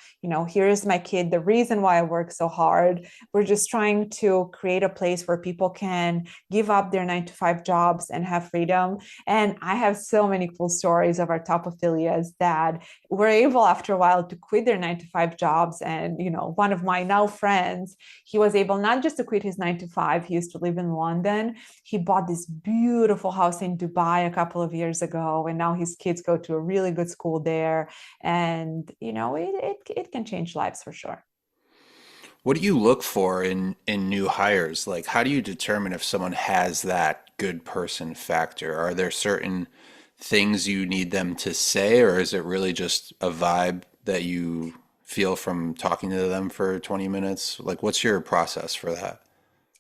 Here's my kid. The reason why I work so hard. We're just trying to create a place where people can give up their 9 to 5 jobs and have freedom. And I have so many cool stories of our top affiliates that were able after a while to quit their 9 to 5 jobs. And, one of my now friends, he was able not just to quit his 9 to 5. He used to live in London. He bought this beautiful house in Dubai a couple of years ago, and now his kids go to a really good school there. And it can change lives for sure. What do you look for in new hires? Like, how do you determine if someone has that good person factor? Are there certain things you need them to say, or is it really just a vibe that you feel from talking to them for 20 minutes? Like, what's your process for that?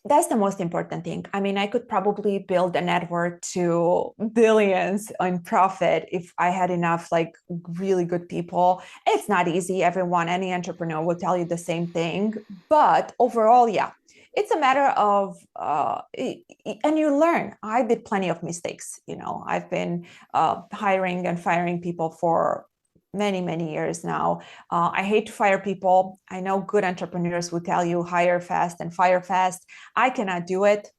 That's the most important thing. I mean, I could probably build a network to billions in profit if I had enough like really good people. It's not easy. Everyone, any entrepreneur will tell you the same thing. But overall, yeah, it's a matter of, and you learn. I did plenty of mistakes. I've been hiring and firing people for many, many years now. I hate to fire people. I know good entrepreneurs will tell you hire fast and fire fast. I cannot do it.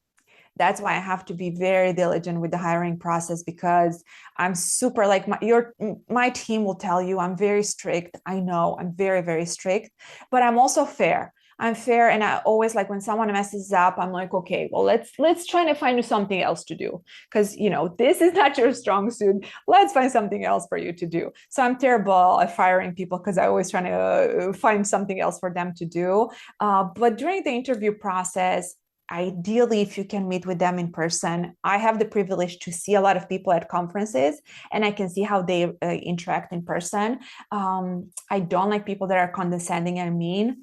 That's why I have to be very diligent with the hiring process, because I'm super like my team will tell you I'm very strict. I know I'm very, very strict, but I'm also fair. I'm fair, and I always like when someone messes up, I'm like, okay, well, let's try to find you something else to do, because this is not your strong suit. Let's find something else for you to do. So I'm terrible at firing people because I always try to find something else for them to do. But during the interview process, ideally, if you can meet with them in person. I have the privilege to see a lot of people at conferences, and I can see how they interact in person. I don't like people that are condescending and mean.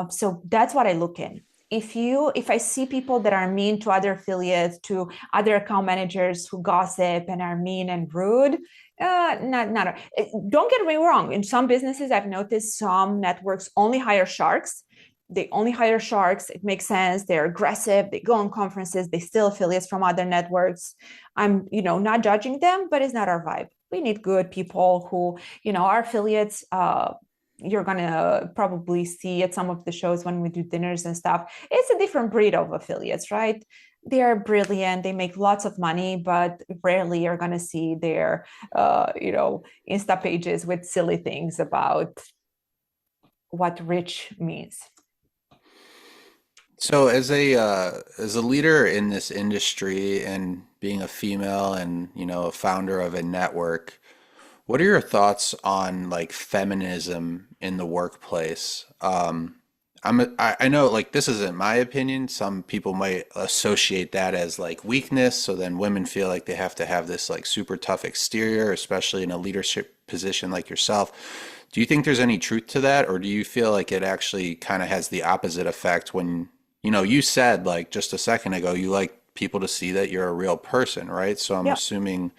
So that's what I look in. If I see people that are mean to other affiliates, to other account managers who gossip and are mean and rude, not. Don't get me wrong. In some businesses, I've noticed some networks only hire sharks. They only hire sharks. It makes sense. They're aggressive. They go on conferences. They steal affiliates from other networks. I'm, not judging them, but it's not our vibe. We need good people who, our affiliates. You're gonna probably see at some of the shows when we do dinners and stuff. It's a different breed of affiliates, right? They are brilliant. They make lots of money, but rarely you're gonna see their, Insta pages with silly things about what rich means. So as a leader in this industry and being a female and a founder of a network, what are your thoughts on like feminism in the workplace? I know like this isn't my opinion. Some people might associate that as like weakness, so then women feel like they have to have this like super tough exterior, especially in a leadership position like yourself. Do you think there's any truth to that, or do you feel like it actually kind of has the opposite effect when you said like just a second ago, you like people to see that you're a real person, right? So I'm Yeah. assuming,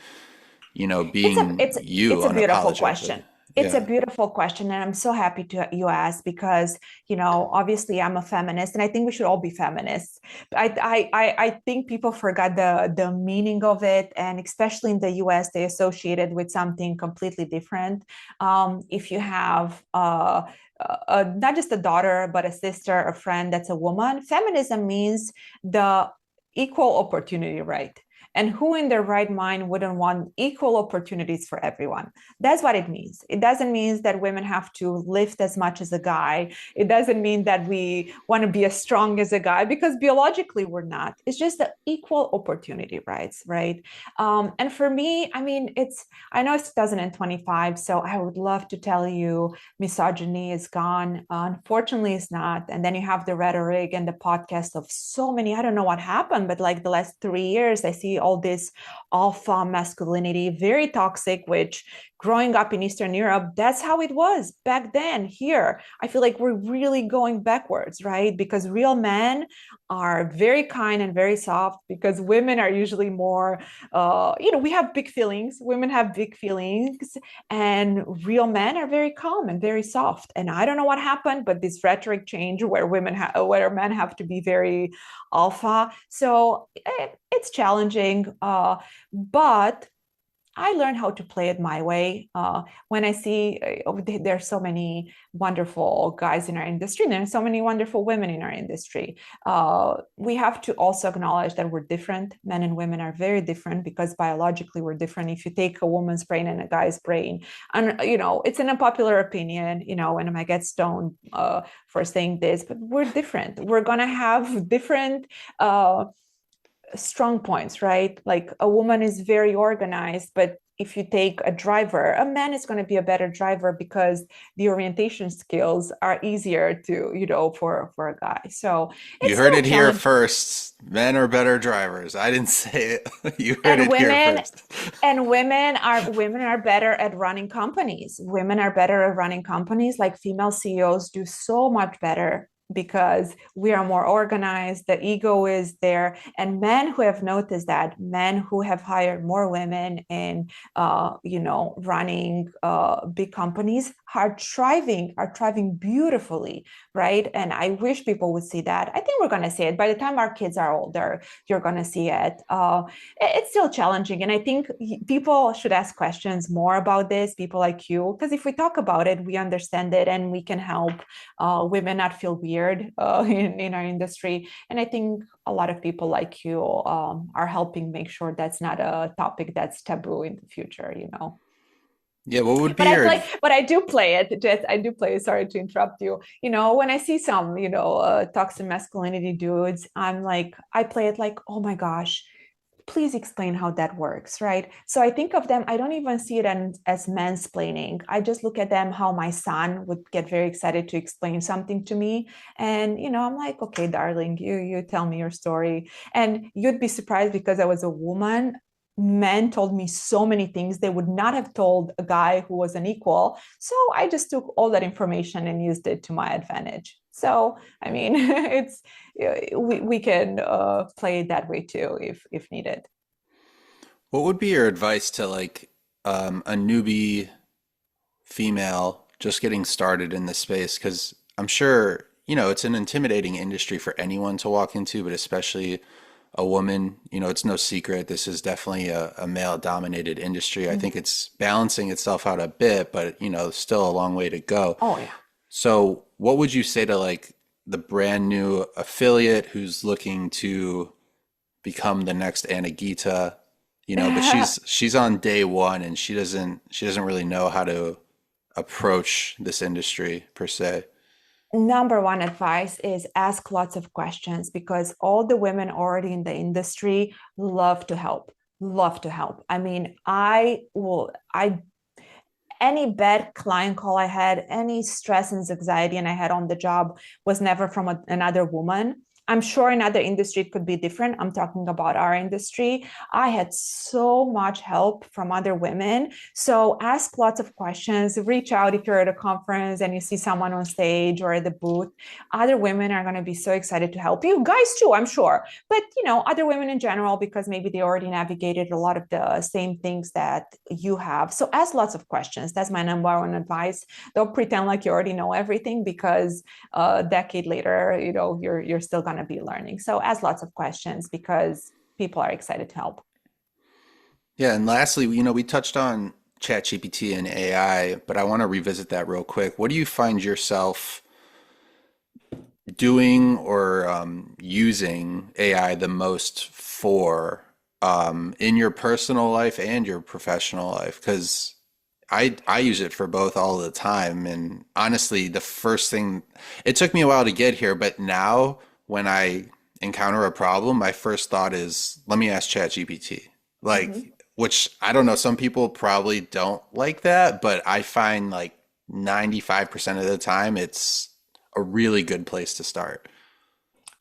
It's a being it's you it's a beautiful unapologetically. question. It's a Yeah. beautiful question, and I'm so happy to you ask, because obviously I'm a feminist, and I think we should all be feminists. I think people forgot the meaning of it, and especially in the U.S. they associate it with something completely different. If you have not just a daughter, but a sister, a friend that's a woman, feminism means the equal opportunity, right? And who in their right mind wouldn't want equal opportunities for everyone? That's what it means. It doesn't mean that women have to lift as much as a guy. It doesn't mean that we want to be as strong as a guy, because biologically we're not. It's just the equal opportunity rights, right? And for me, I mean, I know it's 2025, so I would love to tell you misogyny is gone. Unfortunately, it's not. And then you have the rhetoric and the podcast of so many, I don't know what happened, but like the last 3 years, I see all this alpha masculinity, very toxic, which growing up in Eastern Europe, that's how it was back then. Here, I feel like we're really going backwards, right? Because real men are very kind and very soft, because women are usually more, we have big feelings. Women have big feelings, and real men are very calm and very soft. And I don't know what happened, but this rhetoric change where where men have to be very alpha. So it's challenging, but I learned how to play it my way. When I see there's so many wonderful guys in our industry, and there's so many wonderful women in our industry. We have to also acknowledge that we're different. Men and women are very different because biologically we're different. If you take a woman's brain and a guy's brain, and it's an unpopular opinion, and I might get stoned for saying this, but we're different. We're gonna have different strong points, right? Like a woman is very organized, but if you take a driver, a man is going to be a better driver because the orientation skills are easier to, for a guy. So You it's heard still it here challenging. first. Men are better drivers. I didn't say it. You heard And it here women first. and women are better at running companies. Women are better at running companies. Like female CEOs do so much better because we are more organized, the ego is there. And men who have noticed that, men who have hired more women in running big companies are thriving beautifully, right? And I wish people would see that. I think we're going to see it by the time our kids are older. You're going to see it. It's still challenging. And I think people should ask questions more about this, people like you, because if we talk about it, we understand it and we can help women not feel weird in our industry. And I think a lot of people like you are helping make sure that's not a topic that's taboo in the future. Yeah, what would be But I your play, but I do play it. Jess, I do play. Sorry to interrupt you. When I see some, toxic masculinity dudes, I'm like, I play it like, oh my gosh, please explain how that works, right? So I think of them, I don't even see it as mansplaining. I just look at them how my son would get very excited to explain something to me. And, I'm like, okay, darling, you tell me your story. And you'd be surprised because I was a woman. Men told me so many things they would not have told a guy who was an equal. So I just took all that information and used it to my advantage. So, I mean, we can play it that way too if needed. what would be your advice to like a newbie female just getting started in this space? Because I'm sure, it's an intimidating industry for anyone to walk into, but especially a woman. It's no secret. This is definitely a male-dominated industry. I Mhm. think it's balancing itself out a bit, but, still a long way to go. Oh yeah. So, what would you say to like the brand new affiliate who's looking to become the next Anna Gita, but she's on day one and she doesn't really know how to approach this industry per se. Number one advice is ask lots of questions because all the women already in the industry love to help. Love to help. I mean, I any bad client call I had, any stress and anxiety and I had on the job was never from another woman. I'm sure in other industry it could be different. I'm talking about our industry. I had so much help from other women. So ask lots of questions. Reach out if you're at a conference and you see someone on stage or at the booth. Other women are going to be so excited to help you. Guys too, I'm sure. But other women in general, because maybe they already navigated a lot of the same things that you have. So ask lots of questions. That's my number one advice. Don't pretend like you already know everything because a decade later, you're still going to be learning. So ask lots of questions because people are excited to help. Yeah, and lastly, we touched on ChatGPT and AI, but I want to revisit that real quick. What do you find yourself doing or using AI the most for in your personal life and your professional life? Because I use it for both all the time. And honestly, the first thing, it took me a while to get here, but now when I encounter a problem, my first thought is, let me ask ChatGPT. Mhm. Which I don't know, some people probably don't like that, but I find like 95% of the time it's a really good place to start.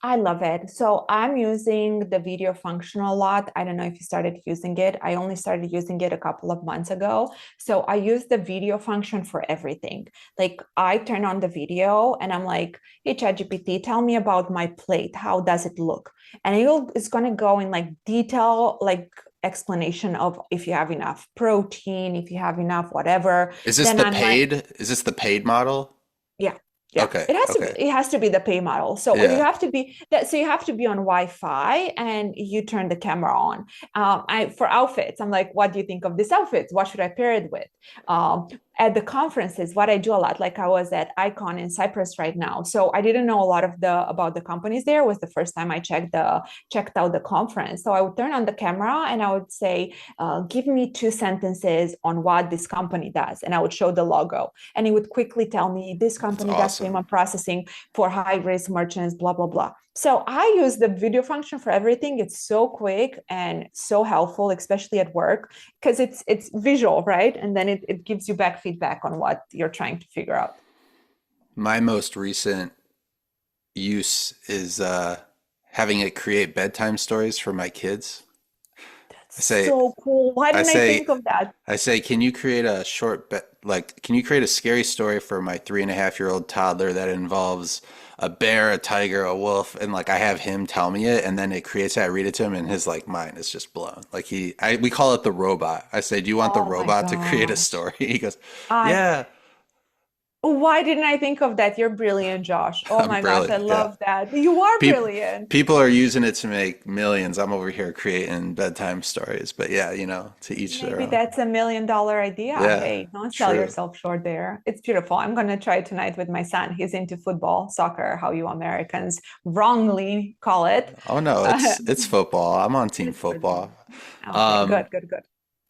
I love it. So I'm using the video function a lot. I don't know if you started using it. I only started using it a couple of months ago. So I use the video function for everything. Like I turn on the video and I'm like, hey, ChatGPT, tell me about my plate. How does it look? And it's going to go in like detail, like explanation of if you have enough protein, if you have enough whatever. Is this Then the I'm like, paid? Is this the paid model? yeah. Yeah, Okay. it has to be. Okay. It has to be the pay model. So you Yeah. have to be that. So you have to be on Wi-Fi, and you turn the camera on. For outfits, I'm like, what do you think of this outfit? What should I pair it with? At the conferences, what I do a lot, like I was at Icon in Cyprus right now, so I didn't know a lot of about the companies there. It was the first time I checked out the conference. So I would turn on the camera and I would say, give me 2 sentences on what this company does, and I would show the logo, and it would quickly tell me this That's company does awesome. payment processing for high risk merchants, blah blah blah. So I use the video function for everything. It's so quick and so helpful, especially at work, because it's visual, right? And then it gives you back feedback on what you're trying to figure out. My most recent use is having it create bedtime stories for my kids. I That's say, so cool. Why I didn't I say, think of that? I say, can you create a can you create a scary story for my 3.5-year-old toddler that involves a bear, a tiger, a wolf, and like I have him tell me it, and then it creates it. I read it to him, and his like mind is just blown. Like we call it the robot. I say, do you want the Oh my robot to create a gosh. story? He goes, I yeah, Why didn't I think of that? You're brilliant, Josh. Oh I'm my gosh, I brilliant. Yeah. love that. You are People brilliant. people are using it to make millions. I'm over here creating bedtime stories. But yeah, to each their Maybe own. that's $1 million idea. Yeah, Hey, don't sell true. yourself short there. It's beautiful. I'm going to try it tonight with my son. He's into football, soccer, how you Americans wrongly call it. Oh no, Uh, it's football. I'm on team it's football. football. Okay, Um, good, good, good.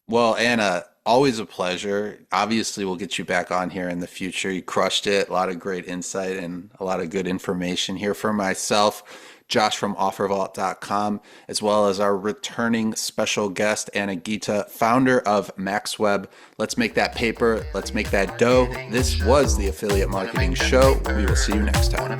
well, Anna, always a pleasure. Obviously, we'll get you back on here in the future. You crushed it. A lot of great insight and a lot of good information here for myself, Josh from OfferVault.com, as well as our returning special guest, Anna Gita, founder of MaxWeb. Let's make that paper. Let's make that dough. This was the Affiliate Marketing Show. We will see you next time.